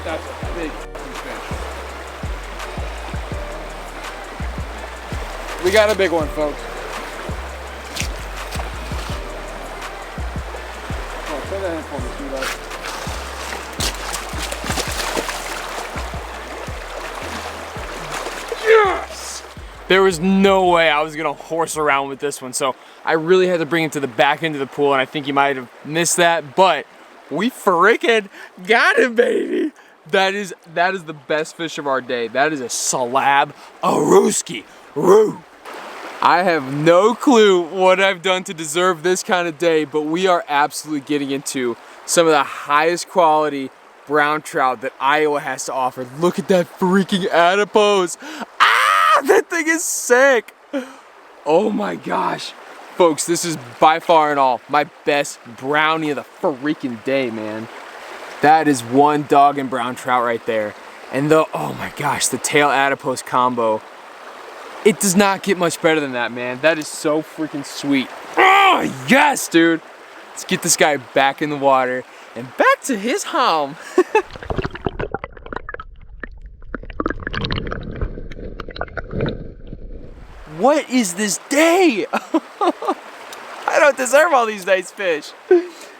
That's a big fish. We got a big one, folks. Oh, put that in for me, sweetheart. Yes! There was no way I was gonna horse around with this one, so I really had to bring it to the back end of the pool, and I think you might have missed that, but we freaking got him, baby! That is the best fish of our day. That is a slab aruski. Roo! I have no clue what I've done to deserve this kind of day, but we are absolutely getting into some of the highest quality brown trout that Iowa has to offer. Look at that freaking adipose. Ah, that thing is sick. Oh my gosh. Folks, this is by far and all my best brownie of the freaking day, man. That is one dog and brown trout right there. And oh my gosh, the tail adipose combo. It does not get much better than that, man. That is so freaking sweet. Oh, yes, dude. Let's get this guy back in the water and back to his home. What is this day? I don't deserve all these nice fish.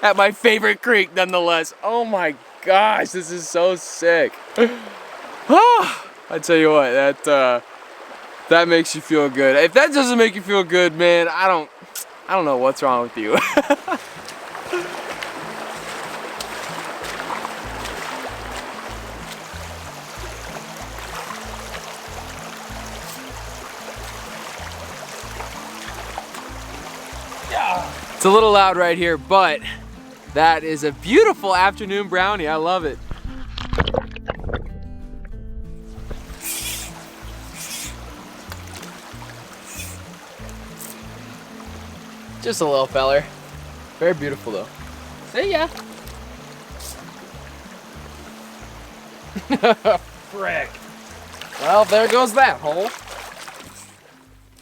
At my favorite creek, nonetheless. Oh my gosh, this is so sick. I tell you what, that makes you feel good. If that doesn't make you feel good, man, I don't know what's wrong with you. It's a little loud right here, but that is a beautiful afternoon brownie. I love it. Just a little feller. Very beautiful though. See ya. Frick. Well, there goes that hole.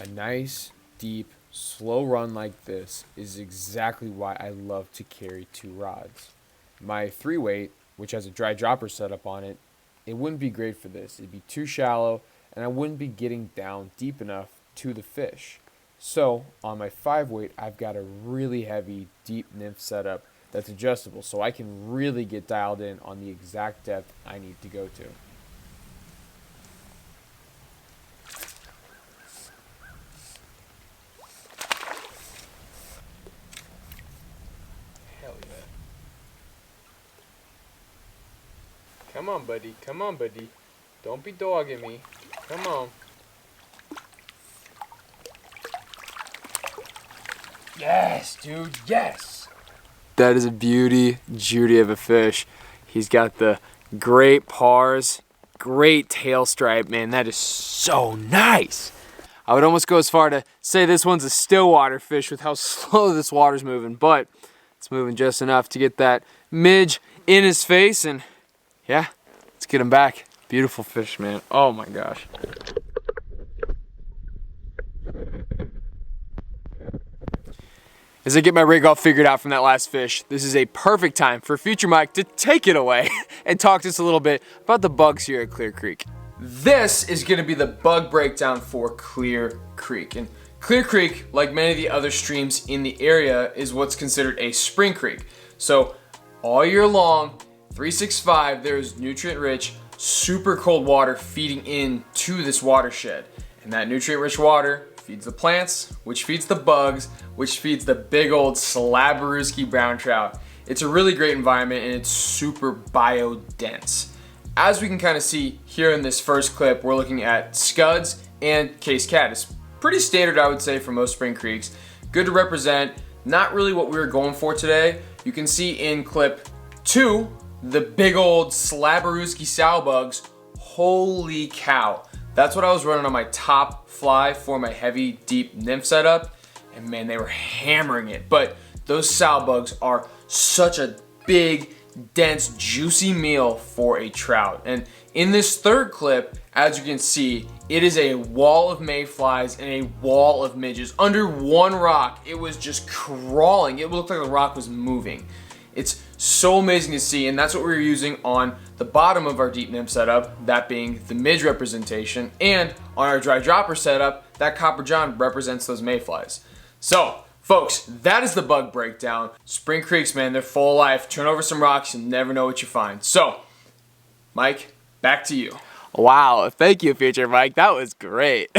A nice, deep, slow run like this is exactly why I love to carry 2 rods. My 3-weight, which has a dry dropper setup on it, it wouldn't be great for this. It'd be too shallow and I wouldn't be getting down deep enough to the fish. So on my 5-weight, I've got a really heavy, deep nymph setup that's adjustable, so I can really get dialed in on the exact depth I need to go to. Hell yeah. Come on, buddy. Come on, buddy. Don't be dogging me. Come on. Yes, dude, yes! That is a beauty, Judy of a fish. He's got the great pars, great tail stripe, man. That is so nice. I would almost go as far to say this one's a stillwater fish with how slow this water's moving, but it's moving just enough to get that midge in his face, and yeah, let's get him back. Beautiful fish, man. Oh my gosh. As I get my rig all figured out from that last fish, this is a perfect time for future Mike to take it away and talk to us a little bit about the bugs here at Clear Creek. This is going to be the bug breakdown for Clear Creek. And Clear Creek, like many of the other streams in the area, is what's considered a spring creek. So all year long, 365, there's nutrient-rich, super cold water feeding into this watershed. And that nutrient-rich water feeds the plants, which feeds the bugs, which feeds the big old Slabberooski brown trout. It's a really great environment and it's super bio-dense. As we can kind of see here in this first clip, we're looking at scuds and case cat. It's pretty standard, I would say, for most spring creeks. Good to represent, not really what we were going for today. You can see in clip 2, the big old Slabberooski sow bugs. Holy cow. That's what I was running on my top fly for my heavy, deep nymph setup. And man, they were hammering it. But those sow bugs are such a big, dense, juicy meal for a trout. And in this third clip, as you can see, it is a wall of mayflies and a wall of midges. Under one rock, it was just crawling. It looked like the rock was moving. It's so amazing to see, and that's what we're using on the bottom of our deep nymph setup, that being the midge representation, and on our dry dropper setup, that copper john represents those mayflies. So, folks, that is the bug breakdown. Spring creeks, man, they're full of life. Turn over some rocks, you'll never know what you find. So, Mike, back to you. Wow, thank you, Future Mike. That was great.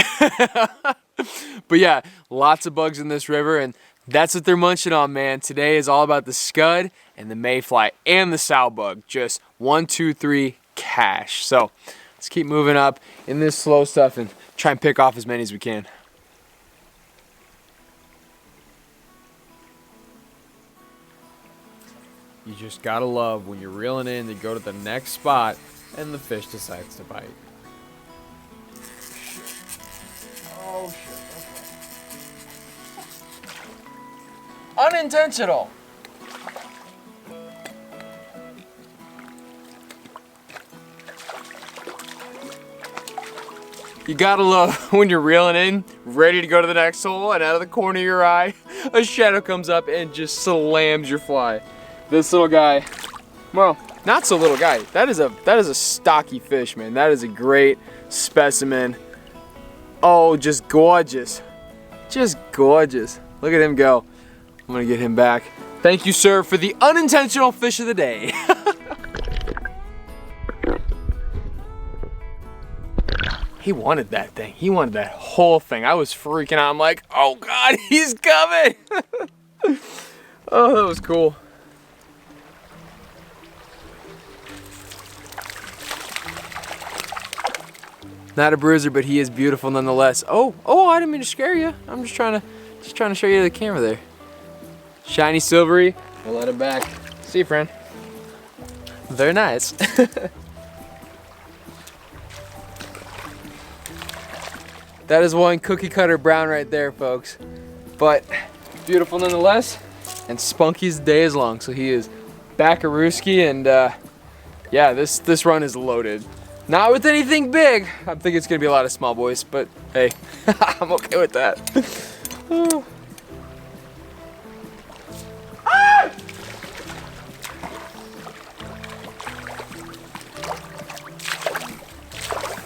But yeah, lots of bugs in this river, and that's what they're munching on, man. Today is all about the scud and the mayfly and the sow bug. Just 1, 2, 3, cash. So let's keep moving up in this slow stuff and try and pick off as many as we can. You just gotta love when you're reeling in to go to the next spot and the fish decides to bite. Oh shit. Unintentional. You gotta love when you're reeling in, ready to go to the next hole, and out of the corner of your eye, a shadow comes up and just slams your fly. This little guy, well, not so little guy. That is a stocky fish, man. That is a great specimen. Oh, just gorgeous. Just gorgeous. Look at him go. I'm gonna get him back. Thank you, sir, for the unintentional fish of the day. He wanted that thing. He wanted that whole thing. I was freaking out. I'm like, oh God, he's coming. Oh, that was cool. Not a bruiser, but he is beautiful nonetheless. Oh, I didn't mean to scare you. I'm just trying to show you the camera there. Shiny silvery. We'll let it back. See you, friend. Very nice. That is one cookie cutter brown right there, folks. But beautiful nonetheless. And Spunky's day is long, so he is back a rooski, and yeah, this run is loaded. Not with anything big. I think it's gonna be a lot of small boys, but hey, I'm okay with that.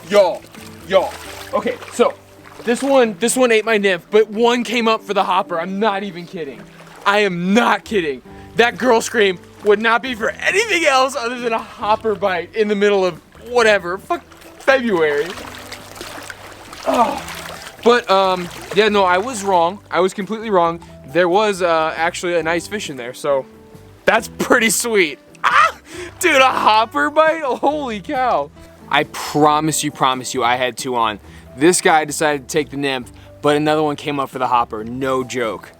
Yo. Okay, so this one ate my nymph, but one came up for the hopper. I'm not even kidding. I am not kidding. That girl scream would not be for anything else other than a hopper bite in the middle of whatever, fuck February. Oh. But yeah, no, I was wrong. I was completely wrong. There was actually a nice fish in there, so that's pretty sweet. Ah! Dude, a hopper bite? Holy cow. I promise you, I had two on. This guy decided to take the nymph, but another one came up for the hopper, no joke.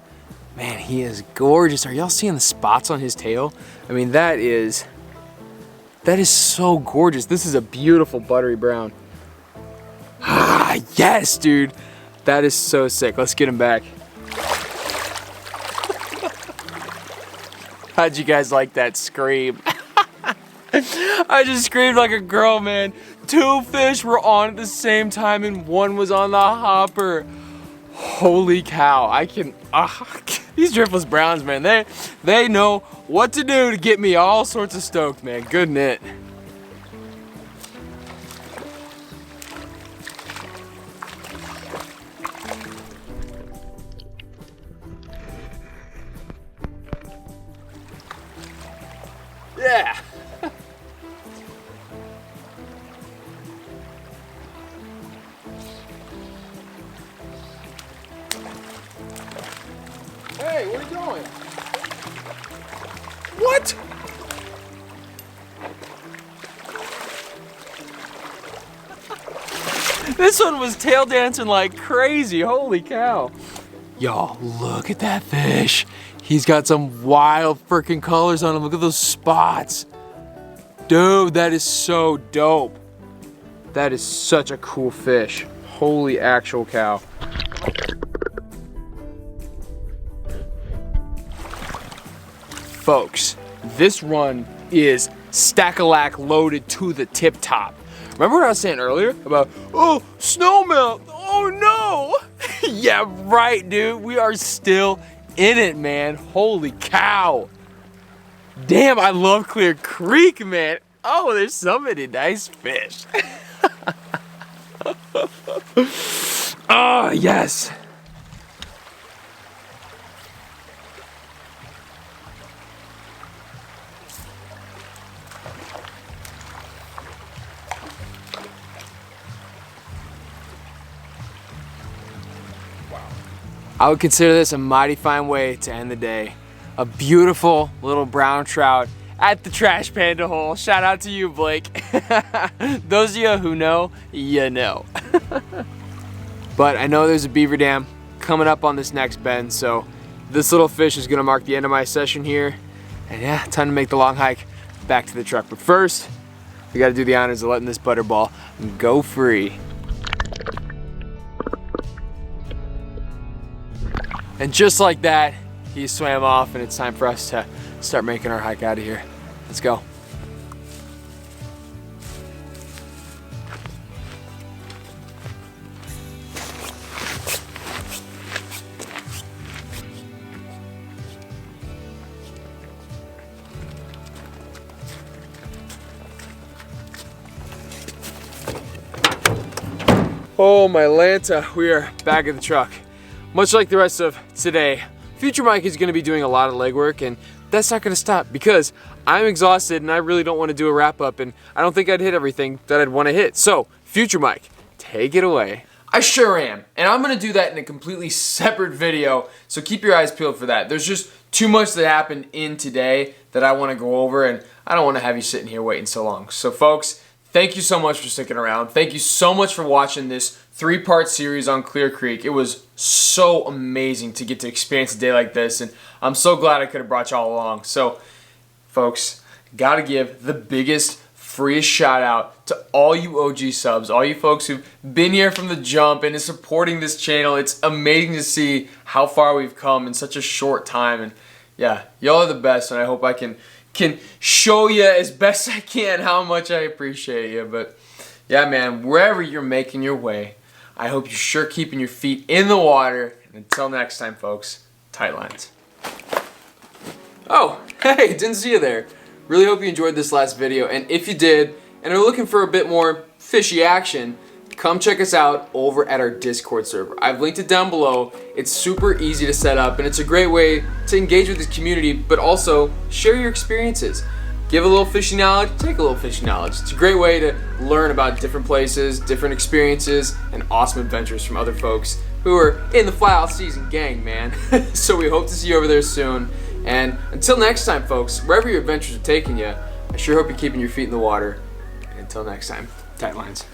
Man, he is gorgeous. Are y'all seeing the spots on his tail? I mean, that is so gorgeous. This is a beautiful buttery brown. Ah, yes, dude. That is so sick. Let's get him back. How'd you guys like that scream? I just screamed like a girl, man. Two fish were on at the same time and one was on the hopper. Holy cow. These driftless browns, man, they know what to do to get me all sorts of stoked, man. Good knit. Yeah. Hey, where are you going? What? This one was tail dancing like crazy. Holy cow. Y'all, look at that fish. He's got some wild freaking colors on him. Look at those spots. Dude, that is so dope. That is such a cool fish. Holy actual cow. Folks, this run is stack-a-lack loaded to the tip top. Remember what I was saying earlier about, oh, snowmelt, oh no. Yeah, right, dude. We are still in it, man. Holy cow. Damn, I love Clear Creek, man. Oh, there's so many nice fish. Oh, yes. I would consider this a mighty fine way to end the day. A beautiful little brown trout at the trash panda hole. Shout out to you, Blake. Those of you who know, you know. But I know there's a beaver dam coming up on this next bend, so this little fish is gonna mark the end of my session here. And yeah, time to make the long hike back to the truck. But first, we gotta do the honors of letting this butterball go free. And just like that, he swam off, and it's time for us to start making our hike out of here. Let's go. Oh my Lanta, we are back at the truck. Much like the rest of today, Future Mike is going to be doing a lot of legwork, and that's not going to stop because I'm exhausted and I really don't want to do a wrap up, and I don't think I'd hit everything that I'd want to hit. So, Future Mike, take it away. I sure am, and I'm going to do that in a completely separate video, so keep your eyes peeled for that. There's just too much that happened in today that I want to go over, and I don't want to have you sitting here waiting so long. So folks, thank you so much for sticking around. Thank you so much for watching this 3-part series on Clear Creek. It was so amazing to get to experience a day like this, and I'm so glad I could have brought y'all along. So, folks, gotta give the biggest, freest shout out to all you OG subs, all you folks who've been here from the jump and is supporting this channel. It's amazing to see how far we've come in such a short time, and yeah, y'all are the best, and I hope I can show you as best I can how much I appreciate you. But yeah, man, wherever you're making your way, I hope you're sure keeping your feet in the water. And until next time, folks, tight lines. Oh, hey, didn't see you there. Really hope you enjoyed this last video, and if you did and are looking for a bit more fishy action, come check us out over at our Discord server. I've linked it down below. It's super easy to set up, and it's a great way to engage with this community, but also share your experiences. Give a little fishing knowledge, take a little fishing knowledge. It's a great way to learn about different places, different experiences, and awesome adventures from other folks who are in the fly all season gang, man. So we hope to see you over there soon. And until next time, folks, wherever your adventures are taking you, I sure hope you're keeping your feet in the water. And until next time, tight lines.